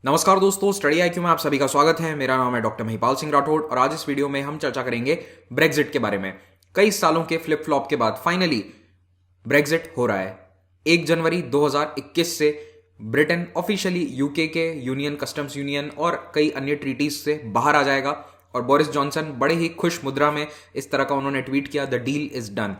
नमस्कार दोस्तों, study IQ में आप सभी का स्वागत है। मेरा नाम है डॉक्टर महिपाल सिंह राठौड़ और आज इस वीडियो में हम चर्चा करेंगे ब्रेग्जिट के बारे में। कई सालों के फ्लिप फ्लॉप के बाद फाइनली ब्रेग्जिट हो रहा है। 1 जनवरी 2021 से ब्रिटेन ऑफिशियली यूके के यूनियन, कस्टम्स यूनियन और कई अन्य ट्रीटीज से बाहर आ जाएगा और बोरिस जॉनसन बड़े ही खुश मुद्रा में इस तरह का उन्होंने ट्वीट किया, the deal is done.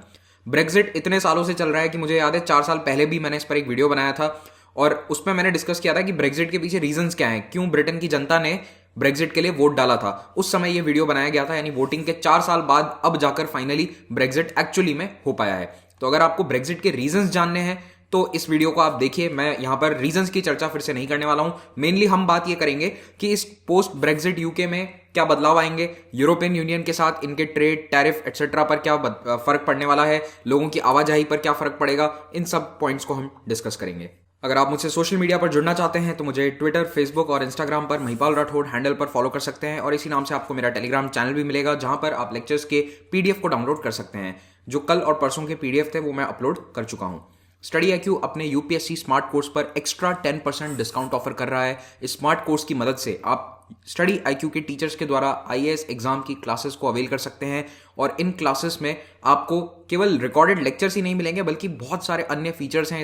Brexit इतने सालों से चल रहा है कि मुझे याद है 4 साल पहले भी मैंने इस पर एक वीडियो बनाया था और उसमें मैंने डिस्कस किया था कि ब्रेग्जिट के पीछे रीजंस क्या हैं, क्यों ब्रिटेन की जनता ने ब्रेग्जिट के लिए वोट डाला था। उस समय ये वीडियो बनाया गया था, यानी वोटिंग के 4 साल बाद अब जाकर फाइनली ब्रेग्जिट एक्चुअली में हो पाया है। तो अगर आपको ब्रेग्जिट के रीजंस जानने हैं तो इस वीडियो को आप देखिए। मैं यहां पर रीजंस की चर्चा फिर से नहीं करने वाला हूं। मेनली हम बात ये करेंगे कि इस पोस्ट ब्रेग्जिट यूके में क्या बदलाव आएंगे, यूरोपियन यूनियन के साथ इनके ट्रेड, टैरिफ एटसेट्रा पर क्या फर्क पड़ने वाला है, लोगों की आवाजाही पर क्या फर्क पड़ेगा, इन सब पॉइंट्स को हम डिस्कस करेंगे। अगर आप मुझसे सोशल मीडिया पर जुड़ना चाहते हैं तो मुझे ट्विटर, फेसबुक और इंस्टाग्राम पर महिपाल राठौड़ हैंडल पर फॉलो कर सकते हैं और इसी नाम से आपको मेरा टेलीग्राम चैनल भी मिलेगा जहां पर आप लेक्चर्स के पीडीएफ को डाउनलोड कर सकते हैं। जो कल और परसों के पीडीएफ थे वो मैं अपलोड कर चुका हूं। स्टडी आईक्यू अपने यूपीएससी स्मार्ट कोर्स पर एक्स्ट्रा 10% डिस्काउंट ऑफर कर रहा है। इस स्मार्ट कोर्स की मदद से आप स्टडी आईक्यू के टीचर्स के द्वारा आईएएस एग्जाम की क्लासेस को अवेल कर सकते हैं और इन क्लासेस में आपको केवल रिकॉर्डेड लेक्चर्स ही नहीं मिलेंगे बल्कि बहुत सारे अन्य फीचर्स हैं।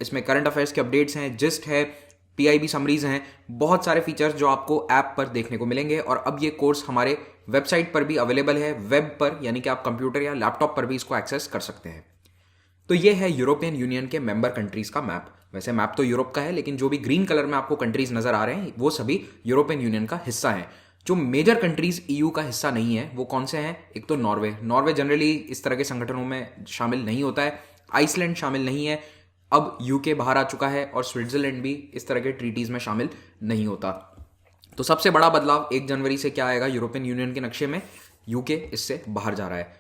इसमें करंट अफेयर्स के अपडेट्स हैं, जिस्ट है, पीआईबी समरीज हैं, बहुत सारे फीचर्स जो आपको ऐप पर देखने को मिलेंगे। और अब ये कोर्स हमारे वेबसाइट पर भी अवेलेबल है, वेब पर, यानी कि आप कंप्यूटर या लैपटॉप पर भी इसको एक्सेस कर सकते हैं। तो ये है यूरोपियन यूनियन के मेंबर कंट्रीज का मैप। वैसे मैप तो यूरोप का है, लेकिन जो भी ग्रीन कलर में आपको कंट्रीज नजर आ रहे हैं वो सभी यूरोपियन यूनियन का हिस्सा हैं। जो मेजर कंट्रीज ईयू का हिस्सा नहीं है वो कौन से हैं? एक तो नॉर्वे जनरली इस तरह के संगठनों में शामिल नहीं होता है। आइसलैंड शामिल नहीं है। अब यूके बाहर आ चुका है और स्विट्जरलैंड भी इस तरह के ट्रीटीज में शामिल नहीं होता। तो सबसे बड़ा बदलाव 1 जनवरी से क्या आएगा यूरोपियन यूनियन के नक्शे में? यूके इससे बाहर जा रहा है।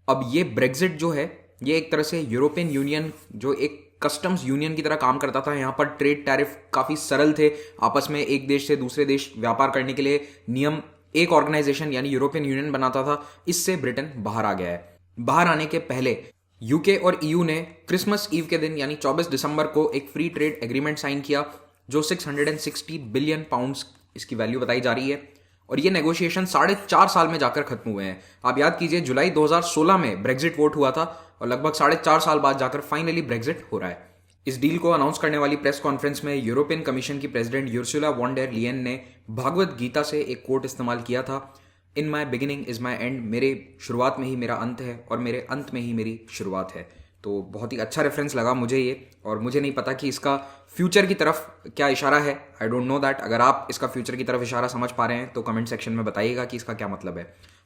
अब ये ब्रेग्जिट जो है ये एक तरह से यूरोपियन यूनियन जो एक कस्टम्स यूनियन की तरह काम करता था। यहाँ पर ट्रेड टैरिफ काफी सरल थे, आपस में एक देश से दूसरे देश व्यापार करने के लिए नियम एक ऑर्गेनाइजेशन यानी यूरोपियन यूनियन बनाता था। इससे ब्रिटेन बाहर आ गया है। बाहर आने के पहले यूके और ईयू ने क्रिसमस ईव के दिन यानी 24 दिसंबर को एक फ्री ट्रेड एग्रीमेंट साइन किया जो 660 बिलियन पाउंड्स इसकी वैल्यू बताई जा रही है। और ये नेगोशिएशन 4.5 साल में जाकर खत्म हुए हैं। आप याद कीजिए, जुलाई 2016 में ब्रेग्जिट वोट हुआ था और लगभग 4.5 साल बाद जाकर फाइनली ब्रेग्जिट हो रहा है। इस डील को अनाउंस करने वाली प्रेस कॉन्फ्रेंस में यूरोपियन कमीशन की प्रेसिडेंट युर्सुला वॉन डेर लियन ने भागवत गीता से एक कोट इस्तेमाल किया था, इन माई बिगिनिंग इज माई एंड। मेरे शुरुआत में ही मेरा अंत है और मेरे अंत में ही मेरी शुरुआत है। तो बहुत ही अच्छा रेफरेंस लगा मुझे ये, और मुझे नहीं पता कि इसका फ्यूचर की तरफ क्या इशारा है। I don't know that. अगर आप इसका फ्यूचर की तरफ इशारा समझ पा रहे हैं तो कमेंट सेक्शन में बताइएगा कि इसका क्या मतलब है।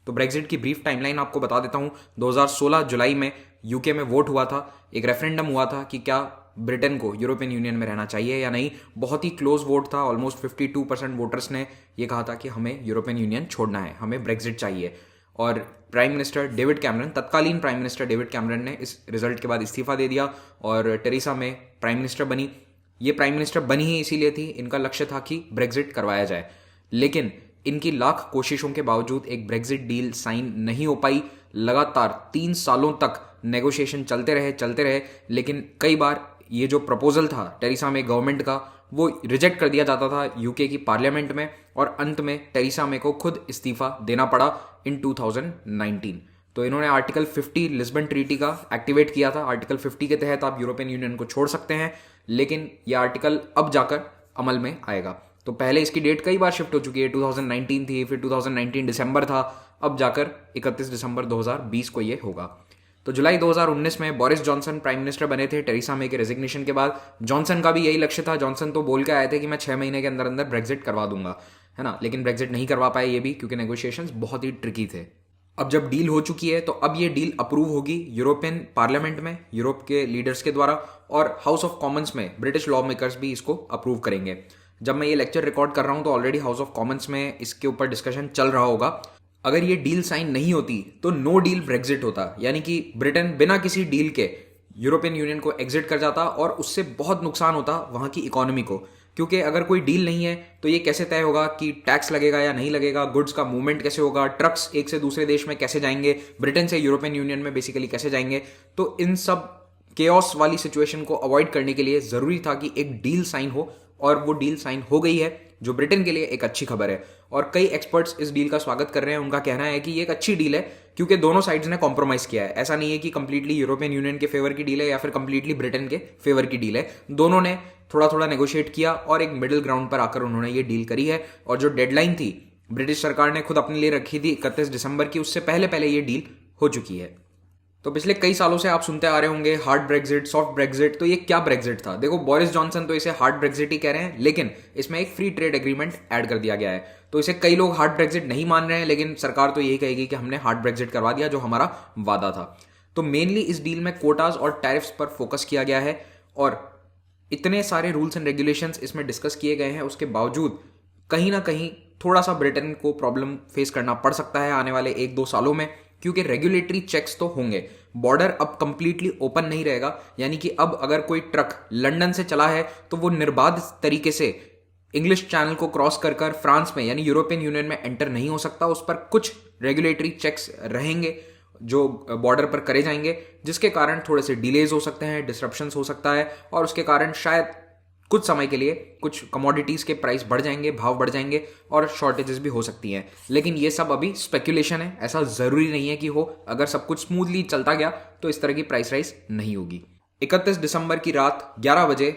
तो ब्रेग्जिट की ब्रीफ टाइमलाइन आपको बता देता हूं। 2016 जुलाई में यूके में वोट हुआ था, एक रेफरेंडम हुआ था कि क्या ब्रिटेन को यूरोपियन यूनियन में रहना चाहिए या नहीं। बहुत ही क्लोज वोट था, ऑलमोस्ट 52% वोटर्स ने ये कहा था कि हमें यूरोपियन यूनियन छोड़ना है, हमें ब्रेग्जिट चाहिए। और प्राइम मिनिस्टर डेविड कैमरन, तत्कालीन प्राइम मिनिस्टर डेविड कैमरन ने इस रिजल्ट के बाद इस्तीफा दे दिया और टेरेसा मे प्राइम मिनिस्टर बनी। ये प्राइम मिनिस्टर बनी ही इसीलिए थी, इनका लक्ष्य था कि ब्रेग्जिट करवाया जाए। लेकिन इनकी लाख कोशिशों के बावजूद एक ब्रेग्जिट डील साइन नहीं हो पाई। लगातार 3 सालों तक नेगोशिएशन चलते रहे, लेकिन कई बार ये जो प्रपोजल था टेरेसा मे गवर्नमेंट का वो रिजेक्ट कर दिया जाता था यूके की पार्लियामेंट में और अंत में टेरेसा मे को खुद इस्तीफा देना पड़ा इन 2019। तो इन्होंने आर्टिकल 50 लिस्बन ट्रीटी का एक्टिवेट किया था। आर्टिकल 50 के तहत आप यूरोपियन यूनियन को छोड़ सकते हैं, लेकिन यह आर्टिकल अब जाकर अमल में आएगा। तो पहले इसकी डेट कई बार शिफ्ट हो चुकी है, 2019 थी, फिर 2019 दिसंबर था, अब जाकर 31 दिसंबर 2020 को ये होगा। तो जुलाई 2019 में बोरिस जॉनसन प्राइम मिनिस्टर बने थे टेरेसा मे के रेजिग्नेशन के बाद। जॉनसन का भी यही लक्ष्य था। जॉनसन तो बोल के आए थे कि मैं 6 महीने के अंदर अंदर ब्रेग्जिट करवा दूंगा, है ना, लेकिन ब्रेग्जिट नहीं करवा पाए ये भी, क्योंकि नेगोशिएशंस बहुत ही ट्रिकी थे। अब जब डील हो चुकी है तो अब ये डील अप्रूव होगी यूरोपियन पार्लियामेंट में यूरोप के लीडर्स के द्वारा, और हाउस ऑफ कॉमन्स में ब्रिटिश लॉ मेकर्स भी इसको अप्रूव करेंगे। जब मैं ये लेक्चर रिकॉर्ड कर रहा हूं तो ऑलरेडी हाउस ऑफ कॉमन्स में इसके ऊपर डिस्कशन चल रहा होगा। अगर ये डील साइन नहीं होती तो नो डील ब्रेग्जिट होता, यानी कि ब्रिटेन बिना किसी डील के यूरोपियन यूनियन को एग्जिट कर जाता और उससे बहुत नुकसान होता वहां की इकोनॉमी को। क्योंकि अगर कोई डील नहीं है तो ये कैसे तय होगा कि टैक्स लगेगा या नहीं लगेगा, गुड्स का मूवमेंट कैसे होगा, ट्रक्स एक से दूसरे देश में कैसे जाएंगे, ब्रिटेन से यूरोपियन यूनियन में बेसिकली कैसे जाएंगे। तो इन सब केओस वाली सिचुएशन को अवॉइड करने के लिए जरूरी था कि एक डील साइन हो और वो डील साइन हो गई है, जो ब्रिटेन के लिए एक अच्छी खबर है। और कई एक्सपर्ट्स इस डील का स्वागत कर रहे हैं। उनका कहना है कि ये एक अच्छी डील है क्योंकि दोनों साइड्स ने कॉम्प्रोमाइज किया है। ऐसा नहीं है कि कंप्लीटली यूरोपियन यूनियन के फेवर की डील है या फिर कंप्लीटली ब्रिटेन के फेवर की डील है। दोनों ने थोड़ा थोड़ा नेगोशिएट किया और एक मिडिल ग्राउंड पर आकर उन्होंने ये डील करी है। और जो डेडलाइन थी ब्रिटिश सरकार ने खुद अपने लिए रखी थी 31 दिसंबर की, उससे पहले पहले ये डील हो चुकी है। तो पिछले कई सालों से आप सुनते आ रहे होंगे हार्ड ब्रेक्जिट, सॉफ्ट ब्रेक्जिट। तो ये क्या ब्रेक्जिट था? देखो, बोरिस जॉनसन तो इसे हार्ड ब्रेक्जिट ही कह रहे हैं, लेकिन इसमें एक फ्री ट्रेड एग्रीमेंट ऐड कर दिया गया है। तो इसे कई लोग हार्ड ब्रेक्जिट नहीं मान रहे हैं, लेकिन सरकार तो यही कहेगी कि हमने हार्ड ब्रेक्जिट करवा दिया, जो हमारा वादा था। तो मेनली इस डील में कोटाज और टैरिफ्स पर फोकस किया गया है और इतने सारे रूल्स एंड रेगुलेशंस इसमें डिस्कस किए गए हैं। उसके बावजूद कहीं ना कहीं थोड़ा सा ब्रिटेन को प्रॉब्लम फेस करना पड़ सकता है आने वाले 1-2 सालों में, क्योंकि रेगुलेटरी चेक्स तो होंगे। बॉर्डर अब कंप्लीटली ओपन नहीं रहेगा, यानी कि अब अगर कोई ट्रक लंदन से चला है तो वो निर्बाध तरीके से इंग्लिश चैनल को क्रॉस कर कर फ्रांस में यानी यूरोपियन यूनियन में एंटर नहीं हो सकता। उस पर कुछ रेगुलेटरी चेक्स रहेंगे जो बॉर्डर पर करे जाएंगे, जिसके कारण थोड़े से डिलेज हो सकते हैं, डिसरप्शंस हो सकता है और उसके कारण शायद कुछ समय के लिए कुछ कमोडिटीज़ के प्राइस बढ़ जाएंगे, भाव बढ़ जाएंगे और शॉर्टेजेस भी हो सकती हैं। लेकिन ये सब अभी स्पेक्यूलेशन है, ऐसा ज़रूरी नहीं है कि हो। अगर सब कुछ स्मूथली चलता गया तो इस तरह की प्राइस राइज नहीं होगी। 31 दिसंबर की रात 11 बजे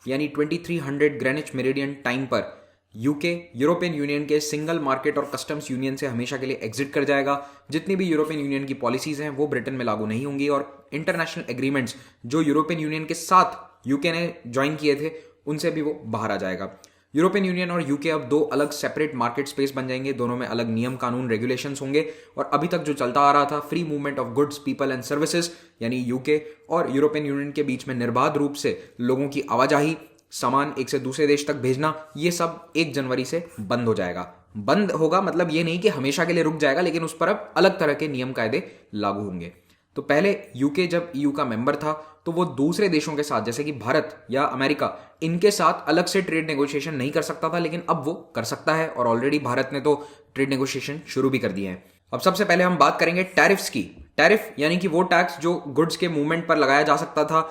यानी 2300 ग्रेनिच मेरिडियन टाइम पर यूके यूरोपियन यूनियन के सिंगल मार्केट और कस्टम्स यूनियन से हमेशा के लिए एग्जिट कर जाएगा। जितनी भी यूरोपियन यूनियन की पॉलिसीज हैं वो ब्रिटेन में लागू नहीं होंगी और इंटरनेशनल एग्रीमेंट्स जो यूरोपियन यूनियन के साथ यूके ने ज्वाइन किए थे उनसे भी वो बाहर आ जाएगा। यूरोपियन यूनियन और यूके अब 2 अलग सेपरेट मार्केट स्पेस बन जाएंगे। दोनों में अलग नियम कानून रेगुलेशंस होंगे और अभी तक जो चलता आ रहा था free movement of goods people and services यानी यूके और यूरोपियन यूनियन के बीच में निर्बाध रूप से लोगों की आवाजाही, सामान एक से दूसरे देश तक भेजना, ये सब 1 जनवरी से बंद हो जाएगा। बंद होगा मतलब ये नहीं कि हमेशा के लिए रुक जाएगा, लेकिन उस पर अब अलग तरह के नियम कायदे लागू होंगे। तो पहले यूके जब ईयू का मेंबर था तो वो दूसरे देशों के साथ जैसे कि भारत या अमेरिका, इनके साथ अलग से ट्रेड नेगोशिएशन नहीं कर सकता था, लेकिन अब वो कर सकता है और ऑलरेडी भारत ने तो ट्रेड नेगोशिएशन शुरू भी कर दिए हैं। अब सबसे पहले हम बात करेंगे टैरिफ्स की। टैरिफ यानी कि वो टैक्स जो गुड्स के मूवमेंट पर लगाया जा सकता था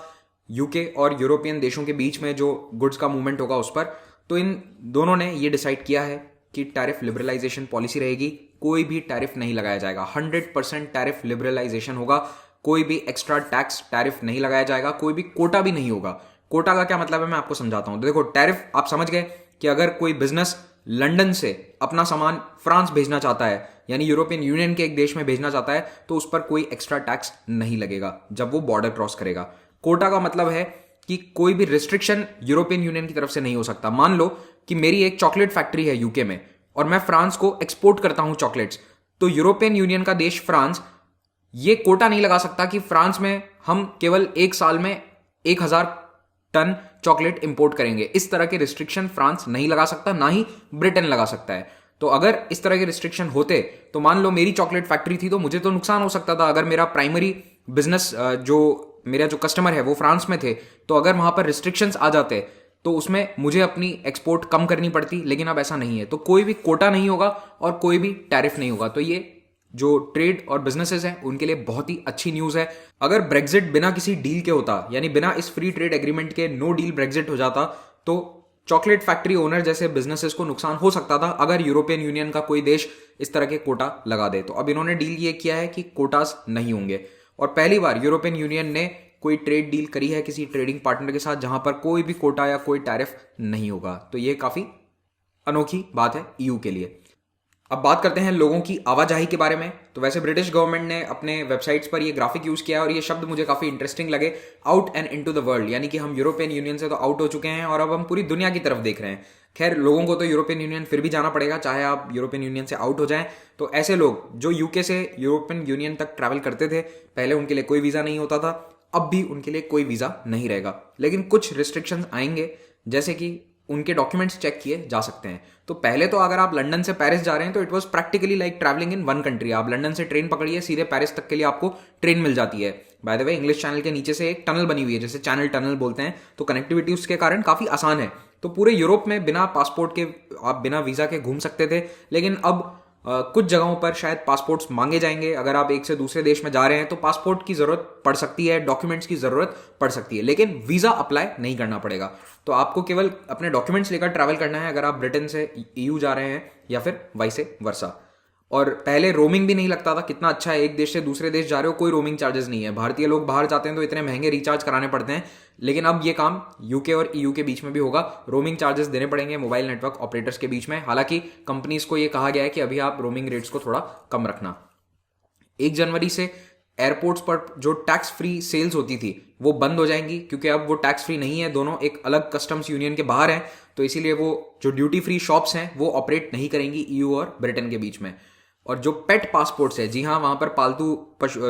यूके और यूरोपियन देशों के बीच में जो गुड्स का मूवमेंट होगा उस पर। तो इन दोनों ने ये डिसाइड किया है कि टैरिफ लिबरलाइजेशन पॉलिसी रहेगी, कोई भी टैरिफ नहीं लगाया जाएगा। 100% टैरिफ लिबरलाइजेशन होगा, कोई भी एक्स्ट्रा टैक्स टैरिफ नहीं लगाया जाएगा, कोई भी कोटा भी नहीं होगा। कोटा का क्या मतलब है मैं आपको समझाता हूं। देखो, टैरिफ आप समझ गए कि अगर कोई बिजनेस लंदन से अपना सामान फ्रांस भेजना चाहता है यानी यूरोपियन यूनियन के एक देश में भेजना चाहता है तो उस पर कोई एक्स्ट्रा टैक्स नहीं लगेगा जब वो बॉर्डर क्रॉस करेगा। कोटा का मतलब है कि कोई भी रिस्ट्रिक्शन यूरोपियन यूनियन की तरफ से नहीं हो सकता। मान लो कि मेरी एक चॉकलेट फैक्ट्री है यूके में और मैं फ्रांस को एक्सपोर्ट करता हूं चॉकलेट्स, तो यूरोपियन यूनियन का देश फ्रांस ये कोटा नहीं लगा सकता कि फ्रांस में हम केवल 1 साल में 1000 टन चॉकलेट इंपोर्ट करेंगे। इस तरह के रिस्ट्रिक्शन फ्रांस नहीं लगा सकता, ना ही ब्रिटेन लगा सकता है। तो अगर इस तरह के रिस्ट्रिक्शन होते तो मान लो मेरी चॉकलेट फैक्ट्री थी तो मुझे तो नुकसान हो सकता था। अगर मेरा प्राइमरी बिजनेस मेरा जो कस्टमर है वो फ्रांस में थे, तो अगर वहां पर रिस्ट्रिक्शंस आ जाते तो उसमें मुझे अपनी एक्सपोर्ट कम करनी पड़ती, लेकिन अब ऐसा नहीं है। तो कोई भी कोटा नहीं होगा और कोई भी टैरिफ नहीं होगा। तो ये जो ट्रेड और बिजनेसेस हैं उनके लिए बहुत ही अच्छी न्यूज़ है। अगर ब्रेक्जिट बिना किसी डील के होता यानी बिना इस फ्री ट्रेड एग्रीमेंट के नो डील ब्रेक्जिट हो जाता तो चॉकलेट फैक्ट्री ओनर जैसे बिजनेसेस को नुकसान हो सकता था अगर यूरोपियन यूनियन का कोई देश इस तरह के कोटा लगा दे। तो अब इन्होंने डील ये किया है कि कोटास नहीं होंगे और पहली बार यूरोपियन यूनियन ने कोई ट्रेड डील करी है किसी ट्रेडिंग पार्टनर के साथ जहां पर कोई भी कोटा या कोई टैरिफ नहीं होगा। तो ये काफी अनोखी बात है ईयू के लिए। अब बात करते हैं लोगों की आवाजाही के बारे में। तो वैसे ब्रिटिश गवर्नमेंट ने अपने वेबसाइट्स पर ये ग्राफिक यूज किया है और ये शब्द मुझे काफी इंटरेस्टिंग लगे, out and into the world, यानी कि हम यूरोपियन यूनियन से तो आउट हो चुके हैं और अब हम पूरी दुनिया की तरफ देख रहे हैं। खैर, लोगों को तो यूरोपियन यूनियन फिर भी जाना पड़ेगा चाहे आप यूरोपियन यूनियन से आउट हो जाएं। तो ऐसे लोग जो यूके से यूरोपियन यूनियन तक ट्रैवल करते थे, पहले उनके लिए कोई वीजा नहीं होता था, अब भी उनके लिए कोई वीजा नहीं रहेगा, लेकिन कुछ रिस्ट्रिक्शंस आएंगे जैसे कि उनके डॉक्यूमेंट्स चेक किए जा सकते हैं। तो पहले तो अगर आप लंदन से पेरिस जा रहे हैं तो it was practically like travelling in one country. आप लंदन से ट्रेन पकड़िए, सीधे पेरिस तक के लिए आपको ट्रेन मिल जाती है। By the way, English channel के नीचे से एक टनल बनी हुई है जिसे चैनल टनल बोलते हैं, तो कनेक्टिविटी उसके कारण काफी आसान है। तो पूरे यूरोप में बिना पासपोर्ट के आप बिना वीजा के घूम सकते थे, लेकिन अब कुछ जगहों पर शायद पासपोर्ट्स मांगे जाएंगे। अगर आप एक से दूसरे देश में जा रहे हैं तो पासपोर्ट की जरूरत पड़ सकती है, डॉक्यूमेंट्स की जरूरत पड़ सकती है, लेकिन वीजा अप्लाई नहीं करना पड़ेगा। तो आपको केवल अपने डॉक्यूमेंट्स लेकर ट्रैवल करना है अगर आप ब्रिटेन से ईयू जा रहे हैं या फिर वाइसे वर्सा। और पहले रोमिंग भी नहीं लगता था, कितना अच्छा है, एक देश से दूसरे देश जा रहे हो कोई रोमिंग चार्जेस नहीं है। भारतीय लोग बाहर जाते हैं तो इतने महंगे रिचार्ज कराने पड़ते हैं, लेकिन अब ये काम यूके और ईयू के बीच में भी होगा। रोमिंग चार्जेस देने पड़ेंगे मोबाइल नेटवर्क ऑपरेटर्स के बीच में। हालांकि कंपनीज को ये कहा गया है कि अभी आप रोमिंग रेट्स को थोड़ा कम रखना। 1 जनवरी से एयरपोर्ट्स पर जो टैक्स फ्री सेल्स होती थी वो बंद हो जाएंगी, क्योंकि अब वो टैक्स फ्री नहीं है, दोनों एक अलग कस्टम्स यूनियन के बाहर हैं। तो इसीलिए वो जो ड्यूटी फ्री शॉप्स हैं वो ऑपरेट नहीं करेंगी ईयू और ब्रिटेन के बीच में। और जो पेट पासपोर्ट्स है, जी हाँ, वहां पर पालतू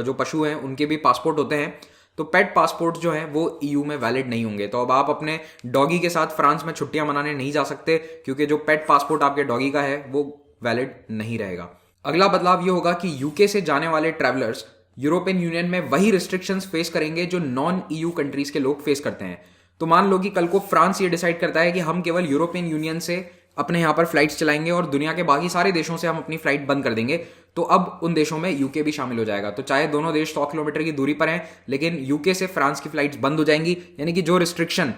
जो पशु हैं उनके भी पासपोर्ट होते हैं, तो पेट पासपोर्ट जो हैं वो ईयू में वैलिड नहीं होंगे। तो अब आप अपने डॉगी के साथ फ्रांस में छुट्टियां मनाने नहीं जा सकते, क्योंकि जो पेट पासपोर्ट आपके डॉगी का है वो वैलिड नहीं रहेगा। अगला बदलाव ये होगा कि यूके से जाने वाले ट्रैवलर्स यूरोपियन यूनियन में वही रिस्ट्रिक्शंस फेस करेंगे जो नॉन ईयू कंट्रीज के लोग फेस करते हैं। तो मान लो कि कल को फ्रांस ये डिसाइड करता है कि हम केवल यूरोपियन यूनियन से अपने यहां पर फ्लाइट्स चलाएंगे और दुनिया के बाकी सारे देशों से हम अपनी फ्लाइट बंद कर देंगे, तो अब उन देशों में यूके भी शामिल हो जाएगा। तो चाहे दोनों देश 100 किलोमीटर की दूरी पर हैं, लेकिन यूके से फ्रांस की फ्लाइट्स बंद हो जाएंगी। यानी कि जो रिस्ट्रिक्शन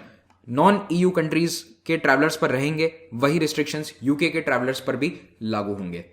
नॉन ईयू कंट्रीज के ट्रैवलर्स पर रहेंगे वही रिस्ट्रिक्शंस यूके के ट्रैवलर्स पर भी लागू होंगे।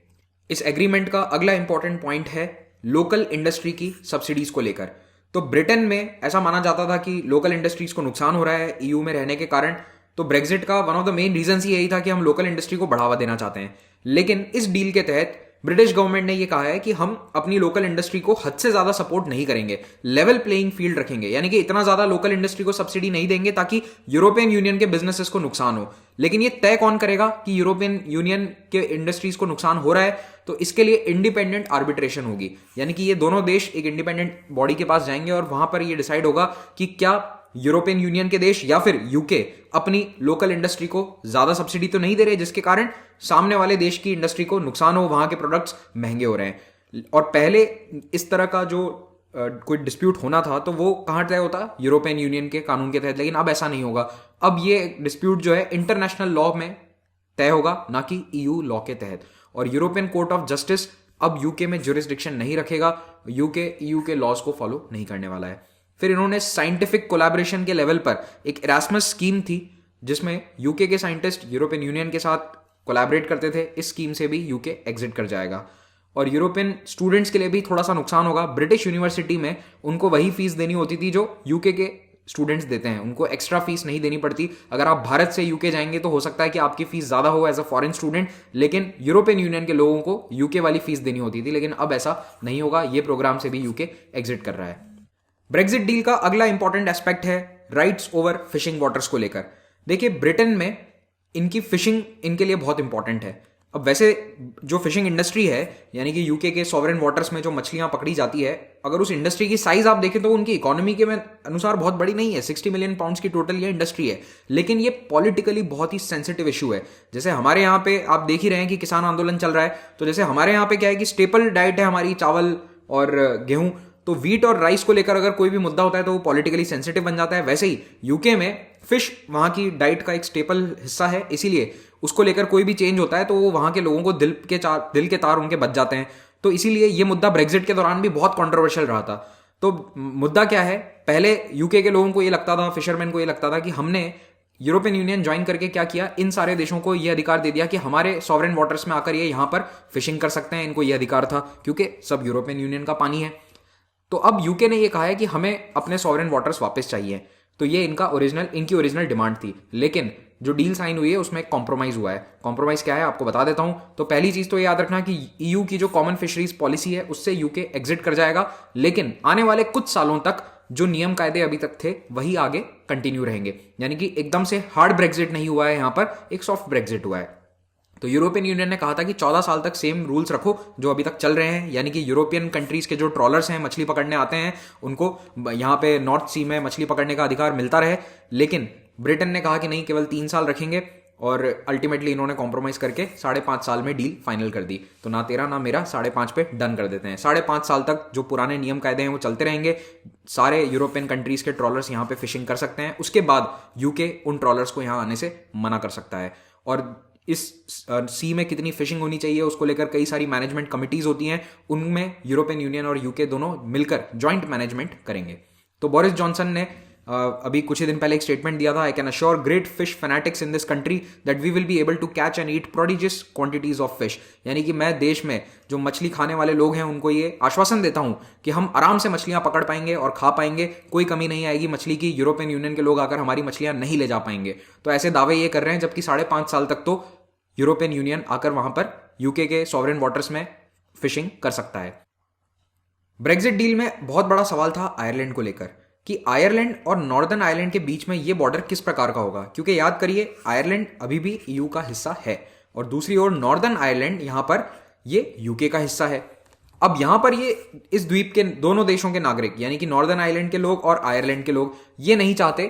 इस एग्रीमेंट का अगला इंपॉर्टेंट पॉइंट है लोकल इंडस्ट्री की सब्सिडीज को लेकर। तो ब्रिटेन में ऐसा माना जाता था कि लोकल इंडस्ट्रीज को नुकसान हो रहा है ईयू में रहने के कारण, तो ब्रेक्जिट का one of the main reason ही यही था कि हम लोकल इंडस्ट्री को बढ़ावा देना चाहते हैं। लेकिन इस डील के तहत ब्रिटिश गवर्नमेंट ने यह कहा है कि हम अपनी लोकल इंडस्ट्री को हद से ज्यादा सपोर्ट नहीं करेंगे, लेवल प्लेइंग फील्ड रखेंगे। यानी कि इतना ज्यादा लोकल इंडस्ट्री को सब्सिडी नहीं देंगे ताकि यूरोपियन यूनियन के बिजनेसेस को नुकसान हो। लेकिन ये तय कौन करेगा कि यूरोपियन यूनियन के इंडस्ट्रीज को नुकसान हो रहा है? तो इसके लिए इंडिपेंडेंट आर्बिट्रेशन होगी। यानी कि ये दोनों देश एक इंडिपेंडेंट बॉडी के पास जाएंगे और वहां पर ये डिसाइड होगा कि क्या यूरोपियन यूनियन के देश या फिर यूके अपनी लोकल इंडस्ट्री को ज्यादा सब्सिडी तो नहीं दे रहे, जिसके कारण सामने वाले देश की इंडस्ट्री को नुकसान हो, वहां के प्रोडक्ट्स महंगे हो रहे हैं। और पहले इस तरह का जो कोई डिस्प्यूट होना था तो वो कहां तय होता? यूरोपियन यूनियन के कानून के तहत। लेकिन अब ऐसा नहीं होगा, अब ये डिस्प्यूट जो है इंटरनेशनल लॉ में तय होगा, ना कि ईयू लॉ के तहत। और यूरोपियन कोर्ट ऑफ जस्टिस अब यूके में ज्यूरिसडिक्शन नहीं रखेगा, यूके ईयू के लॉज को फॉलो नहीं करने वाला है। फिर इन्होंने साइंटिफिक कोलैबोरेशन के लेवल पर एक इरास्मस स्कीम थी जिसमें यूके के साइंटिस्ट यूरोपियन यूनियन के साथ कोलैबोरेट करते थे। इस स्कीम से भी यूके एग्जिट कर जाएगा। और यूरोपियन स्टूडेंट्स के लिए भी थोड़ा सा नुकसान होगा। ब्रिटिश यूनिवर्सिटी में उनको वही फीस देनी होती थी जो यूके के स्टूडेंट्स देते हैं, उनको एक्स्ट्रा फीस नहीं देनी पड़ती। अगर आप भारत से यूके जाएंगे तो हो सकता है कि आपकी फीस ज्यादा हो एज अ फॉरेन स्टूडेंट, लेकिन यूरोपियन यूनियन के लोगों को यूके वाली फीस देनी होती थी। लेकिन अब ऐसा नहीं होगा, ये प्रोग्राम से भी यूके एग्जिट कर रहा है। ब्रेक्जिट डील का अगला इंपॉर्टेंट एस्पेक्ट है राइट्स ओवर फिशिंग वाटर्स को लेकर। देखिए, ब्रिटेन में इनकी फिशिंग इनके लिए बहुत इंपॉर्टेंट है। अब वैसे जो फिशिंग इंडस्ट्री है, यानी कि यूके के सॉवरेन वाटर्स में जो मछलियां पकड़ी जाती है, अगर उस इंडस्ट्री की साइज आप देखें तो उनकी इकोनॉमी के अनुसार बहुत बड़ी नहीं है। 60 मिलियन पाउंड्स की टोटल ये इंडस्ट्री है। लेकिन ये पॉलिटिकली बहुत ही सेंसिटिव इशू है। जैसे हमारे यहाँ पे आप देख ही रहे हैं कि किसान आंदोलन चल रहा है, तो जैसे हमारे यहाँ पे क्या है कि स्टेपल डाइट है हमारी चावल और गेहूं, तो वीट और राइस को लेकर अगर कोई भी मुद्दा होता है तो वो पॉलिटिकली सेंसिटिव बन जाता है। वैसे ही यूके में फिश वहां की डाइट का एक स्टेपल हिस्सा है, इसीलिए उसको लेकर कोई भी चेंज होता है तो वो वहां के लोगों को दिल के तार उनके बच जाते हैं। तो इसीलिए ये मुद्दा ब्रेक्जिट के दौरान भी बहुत कॉन्ट्रोवर्शियल रहा था। तो मुद्दा क्या है? पहले यूके के लोगों को ये लगता था, फिशरमैन को ये लगता था कि हमने यूरोपियन यूनियन ज्वाइन करके क्या किया, इन सारे देशों को यह अधिकार दे दिया कि हमारे सॉवरेन वाटर्स में आकर ये यहां पर फिशिंग कर सकते हैं। इनको यह अधिकार था क्योंकि सब यूरोपियन यूनियन का पानी है। तो अब यूके ने यह कहा है कि हमें अपने सॉवरेन वाटर्स वापस चाहिए। तो ये इनकी ओरिजिनल डिमांड थी। लेकिन जो डील साइन हुई है उसमें एक कॉम्प्रोमाइज हुआ है। कॉम्प्रोमाइज क्या है आपको बता देता हूं। तो पहली चीज तो याद रखना कि ईयू की जो कॉमन फिशरीज पॉलिसी है उससे यूके एग्जिट कर जाएगा, लेकिन आने वाले कुछ सालों तक जो नियम कायदे अभी तक थे वही आगे कंटिन्यू रहेंगे। यानी कि एकदम से हार्ड ब्रेक्जिट नहीं हुआ है, यहां पर एक सॉफ्ट ब्रेक्जिट हुआ है। तो यूरोपियन यूनियन ने कहा था कि 14 साल तक सेम रूल्स रखो जो अभी तक चल रहे हैं। यानी कि यूरोपियन कंट्रीज के जो ट्रॉलर्स हैं, मछली पकड़ने आते हैं, उनको यहां पे नॉर्थ सी में मछली पकड़ने का अधिकार मिलता रहे। लेकिन ब्रिटेन ने कहा कि नहीं, केवल 3 साल रखेंगे। और अल्टीमेटली इन्होंने कॉम्प्रोमाइज करके 5.5 साल में डील फाइनल कर दी। तो ना तेरा ना मेरा 5.5 पे डन कर देते हैं। 5.5 साल तक जो पुराने नियम कायदे हैं वो चलते रहेंगे। सारे यूरोपियन कंट्रीज के ट्रॉलर्स यहाँ पे फिशिंग कर सकते हैं। उसके बाद यूके उन ट्रॉलर्स को यहाँ आने से मना कर सकता है। और इस सी में कितनी फिशिंग होनी चाहिए उसको लेकर कई सारी मैनेजमेंट कमिटीज होती हैं, उनमें यूरोपियन यूनियन और यूके दोनों मिलकर ज्वाइंट मैनेजमेंट करेंगे। तो बोरिस जॉनसन ने अभी कुछ ही दिन पहले एक स्टेटमेंट दिया था, I can assure great fish fanatics in this country that we will be able to catch and eat prodigious quantities of fish. यानी कि मैं देश में जो मछली खाने वाले लोग हैं उनको ये आश्वासन देता हूं कि हम आराम से मछलियां पकड़ पाएंगे और खा पाएंगे, कोई कमी नहीं आएगी मछली की, यूरोपियन यूनियन के लोग आकर हमारी मछलियां नहीं ले जा पाएंगे। तो ऐसे दावे ये कर रहे हैं, जबकि 5.5 साल तक तो यूरोपियन यूनियन आकर वहां पर यूके के सॉवरेन वाटर्स में फिशिंग कर सकता है। ब्रेक्जिट डील में बहुत बड़ा सवाल था आयरलैंड को लेकर कि आयरलैंड और नॉर्दर्न आयरलैंड के बीच में ये बॉर्डर किस प्रकार का होगा, क्योंकि याद करिए आयरलैंड अभी भी ईयू का हिस्सा है और दूसरी ओर नॉर्दर्न आयरलैंड यहां पर ये यूके का हिस्सा है। अब यहां पर ये इस द्वीप के दोनों देशों के नागरिक यानी कि नॉर्दर्न आयरलैंड के लोग और आयरलैंड के लोग ये नहीं चाहते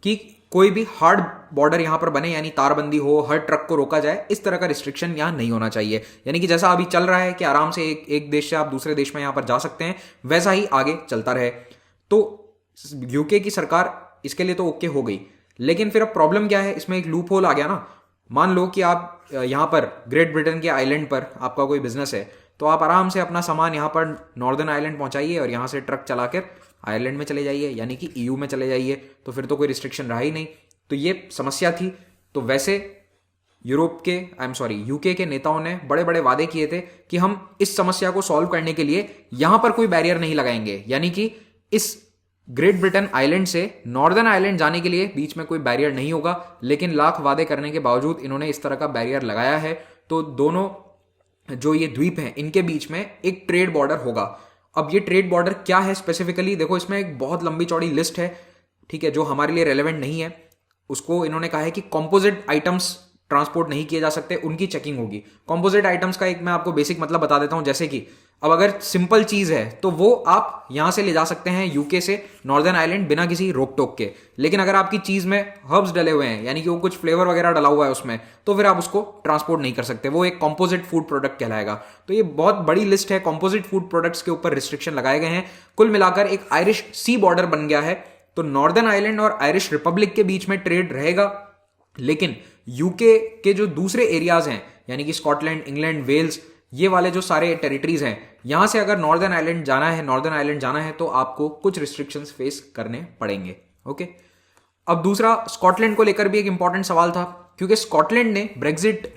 कि कोई भी हार्ड बॉर्डर यहां पर बने, यानी तारबंदी हो, हर ट्रक को रोका जाए, इस तरह का रिस्ट्रिक्शन यहां नहीं होना चाहिए। यानी कि जैसा अभी चल रहा है कि आराम से एक देश से आप दूसरे देश में यहां पर जा सकते हैं, वैसा ही आगे चलता रहे। तो यूके की सरकार इसके लिए तो ओके हो गई, लेकिन फिर अब प्रॉब्लम क्या है, इसमें एक लूप होल आ गया ना। मान लो कि आप यहां पर ग्रेट ब्रिटेन के आइलैंड पर आपका कोई बिजनेस है, तो आप आराम से अपना सामान यहां पर नॉर्दर्न आयरलैंड पहुंचाइए और यहां से ट्रक चलाकर आयरलैंड में चले जाइए, यानी कि ईयू में चले जाइए, तो फिर तो कोई रिस्ट्रिक्शन रहा ही नहीं। तो ये समस्या थी। तो वैसे यूके के नेताओं ने बड़े बड़े वादे किए थे कि हम इस समस्या को सॉल्व करने के लिए यहां पर कोई बैरियर नहीं लगाएंगे, यानी कि इस ग्रेट ब्रिटेन आइलैंड से नॉर्दर्न आइलैंड जाने के लिए बीच में कोई बैरियर नहीं होगा। लेकिन लाख वादे करने के बावजूद इन्होंने इस तरह का बैरियर लगाया है। तो दोनों जो ये द्वीप हैं इनके बीच में एक ट्रेड बॉर्डर होगा। अब ये ट्रेड बॉर्डर क्या है स्पेसिफिकली, देखो इसमें एक बहुत लंबी चौड़ी लिस्ट है, ठीक है, जो हमारे लिए रेलेवेंट नहीं है। उसको इन्होंने कहा है कि कॉम्पोजिट आइटम्स ट्रांसपोर्ट नहीं किए जा सकते, उनकी चेकिंग होगी। कॉम्पोजिट आइटम्स का एक मैं आपको बेसिक मतलब बता देता हूं, जैसे कि अब अगर सिंपल चीज है तो वो आप यहां से ले जा सकते हैं यूके से नॉर्दर्न आइलैंड बिना किसी रोक टोक के। लेकिन अगर आपकी चीज में हर्ब्स डले हुए हैं, यानी कि वो कुछ फ्लेवर वगैरह डला हुआ है उसमें, तो फिर आप उसको ट्रांसपोर्ट नहीं कर सकते, वो एक कॉम्पोजिट फूड प्रोडक्ट कहलाएगा। तो ये बहुत बड़ी लिस्ट है, कॉम्पोजिट फूड प्रोडक्ट्स के ऊपर रिस्ट्रिक्शन लगाए गए हैं। कुल मिलाकर एक आयरिश सी बॉर्डर बन गया है। तो नॉर्दर्न आयरलैंड और आयरिश रिपब्लिक के बीच में ट्रेड रहेगा, लेकिन यूके के जो दूसरे एरियाज हैं यानी कि स्कॉटलैंड, इंग्लैंड, वेल्स, ये वाले जो सारे टेरिटरीज हैं, यहां से अगर नॉर्दर्न आयरलैंड जाना है तो आपको कुछ रिस्ट्रिक्शंस फेस करने पड़ेंगे। ओके, अब दूसरा स्कॉटलैंड को लेकर भी एक इंपॉर्टेंट सवाल था, क्योंकि स्कॉटलैंड ने ब्रेक्जिट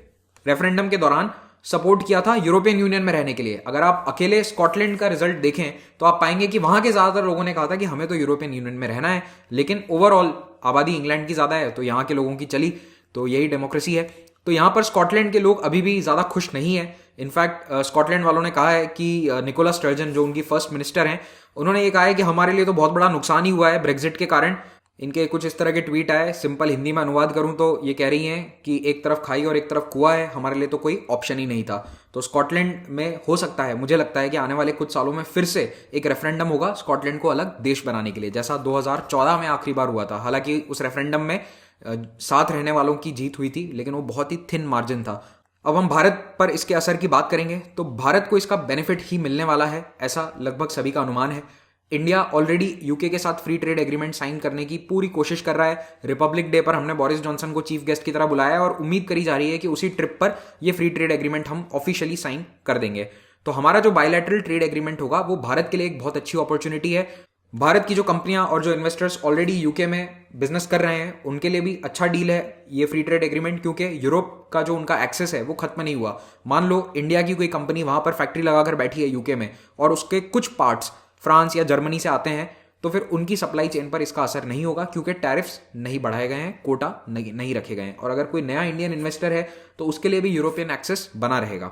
रेफरेंडम के दौरान सपोर्ट किया था यूरोपियन यूनियन में रहने के लिए। अगर आप अकेले स्कॉटलैंड का रिजल्ट देखें तो आप पाएंगे कि वहां के ज्यादातर लोगों ने कहा था कि हमें तो यूरोपियन यूनियन में रहना है, लेकिन ओवरऑल आबादी इंग्लैंड की ज्यादा है तो यहां के लोगों की चली, तो यही डेमोक्रेसी है। तो यहां पर स्कॉटलैंड के लोग अभी भी ज्यादा खुश नहीं है। इनफैक्ट स्कॉटलैंड वालों ने कहा है कि निकोला स्टर्जन जो उनकी फर्स्ट मिनिस्टर हैं, उन्होंने ये कहा है कि हमारे लिए तो बहुत बड़ा नुकसान ही हुआ है ब्रेक्जिट के कारण। इनके कुछ इस तरह के ट्वीट आए, सिंपल हिंदी में अनुवाद करूं तो ये कह रही हैं कि एक तरफ खाई और एक तरफ कुआं है, हमारे लिए तो कोई ऑप्शन ही नहीं था। तो स्कॉटलैंड में हो सकता है, मुझे लगता है कि आने वाले कुछ सालों में फिर से एक रेफरेंडम होगा स्कॉटलैंड को अलग देश बनाने के लिए, जैसा 2014 में आखिरी बार हुआ था। हालांकि उस रेफरेंडम में साथ रहने वालों की जीत हुई थी, लेकिन वो बहुत ही थिन मार्जिन था। अब हम भारत पर इसके असर की बात करेंगे तो भारत को इसका बेनिफिट ही मिलने वाला है, ऐसा लगभग सभी का अनुमान है। इंडिया ऑलरेडी यूके के साथ फ्री ट्रेड एग्रीमेंट साइन करने की पूरी कोशिश कर रहा है। रिपब्लिक डे पर हमने बोरिस जॉनसन को चीफ गेस्ट की तरह बुलाया और उम्मीद करी जा रही है कि उसी ट्रिप पर यह फ्री ट्रेड एग्रीमेंट हम ऑफिशियली साइन कर देंगे। तो हमारा जो बायलैटरल ट्रेड एग्रीमेंट होगा वो भारत के लिए एक बहुत अच्छी अपॉर्चुनिटी है। भारत की जो कंपनियां और जो इन्वेस्टर्स ऑलरेडी यूके में बिजनेस कर रहे हैं उनके लिए भी अच्छा डील है ये फ्री ट्रेड एग्रीमेंट, क्योंकि यूरोप का जो उनका एक्सेस है वो खत्म नहीं हुआ। मान लो इंडिया की कोई कंपनी वहां पर फैक्ट्री लगाकर बैठी है यूके में और उसके कुछ पार्ट्स फ्रांस या जर्मनी से आते हैं, तो फिर उनकी सप्लाई चेन पर इसका असर नहीं होगा, क्योंकि टैरिफ्स नहीं बढ़ाए गए हैं, कोटा नहीं रखे गए हैं। और अगर कोई नया इंडियन इन्वेस्टर है तो उसके लिए भी यूरोपियन एक्सेस बना रहेगा।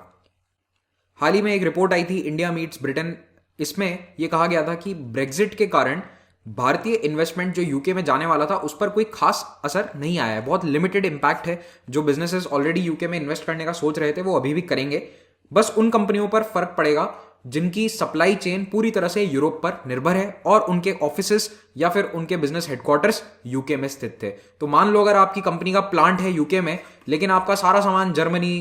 हाल ही में एक रिपोर्ट आई थी, इंडिया मीट्स ब्रिटेन, इसमें यह कहा गया था कि ब्रेक्जिट के कारण भारतीय इन्वेस्टमेंट जो यूके में जाने वाला था उस पर कोई खास असर नहीं आया है, बहुत लिमिटेड इंपैक्ट है। जो बिजनेसेस ऑलरेडी यूके में इन्वेस्ट करने का सोच रहे थे वो अभी भी करेंगे, बस उन कंपनियों पर फर्क पड़ेगा जिनकी सप्लाई चेन पूरी तरह से यूरोप पर निर्भर है और उनके ऑफिसेस या फिर उनके बिजनेस हेडक्वार्टर्स यूके में स्थित थे। तो मान लो अगर आपकी कंपनी का प्लांट है यूके में, लेकिन आपका सारा सामान जर्मनी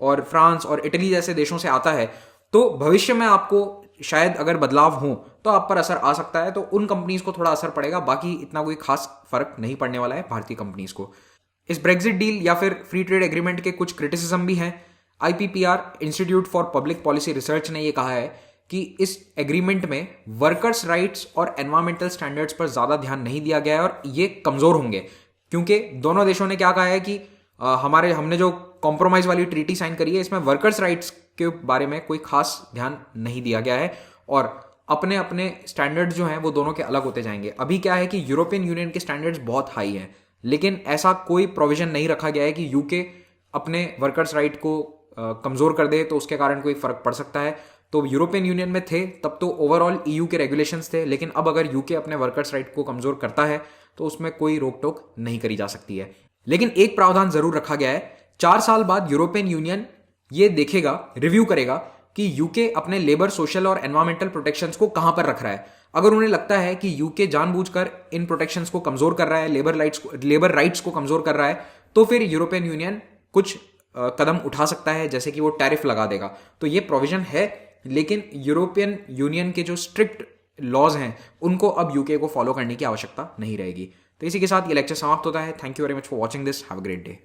और फ्रांस और इटली जैसे देशों से आता है, तो भविष्य में आपको शायद अगर बदलाव हो तो आप पर असर आ सकता है। तो उन कंपनीज को थोड़ा असर पड़ेगा, बाकी इतना कोई खास फर्क नहीं पड़ने वाला है भारतीय कंपनीज को। इस ब्रेक्जिट डील या फिर फ्री ट्रेड एग्रीमेंट के कुछ क्रिटिसिज्म भी हैं। IPPR institute for public policy research ने यह कहा है कि इस एग्रीमेंट में वर्कर्स राइट्स और एनवायरमेंटल स्टैंडर्ड्स पर ज्यादा ध्यान नहीं दिया गया है और ये कमजोर होंगे, क्योंकि दोनों देशों ने क्या कहा है कि हमने जो कॉम्प्रोमाइज वाली ट्रीटी साइन करी है इसमें वर्कर्स राइट्स के बारे में कोई खास ध्यान नहीं दिया गया है और अपने अपने स्टैंडर्ड्स जो हैं वो दोनों के अलग होते जाएंगे। अभी क्या है कि यूरोपियन यूनियन के स्टैंडर्ड्स बहुत हाई हैं, लेकिन ऐसा कोई प्रोविजन नहीं रखा गया है कि यूके अपने वर्कर्स राइट को कमजोर कर दे तो उसके कारण कोई फर्क पड़ सकता है। तो यूरोपियन यूनियन में थे तब तो ओवरऑल EU के रेगुलेशंस थे, लेकिन अब अगर यूके अपने वर्कर्स राइट को कमजोर करता है तो उसमें कोई रोक टोक नहीं करी जा सकती है। लेकिन एक प्रावधान जरूर रखा गया है, 4 साल बाद यूरोपियन यूनियन ये देखेगा, रिव्यू करेगा कि यूके अपने लेबर, सोशल और एनवायरमेंटल प्रोटेक्शंस को कहां पर रख रहा है। अगर उन्हें लगता है कि यूके जानबूझकर इन प्रोटेक्शंस को कमजोर कर रहा है, लेबर राइट्स को कमजोर कर रहा है, तो फिर यूरोपियन यूनियन कुछ कदम उठा सकता है, जैसे कि वो टैरिफ लगा देगा। तो ये प्रोविजन है, लेकिन यूरोपियन यूनियन के जो स्ट्रिक्ट लॉज हैं उनको अब यूके को फॉलो करने की आवश्यकता नहीं रहेगी। तो इसी के साथ ये लेक्चर समाप्त होता है। Thank you very much for watching this. Have a great day.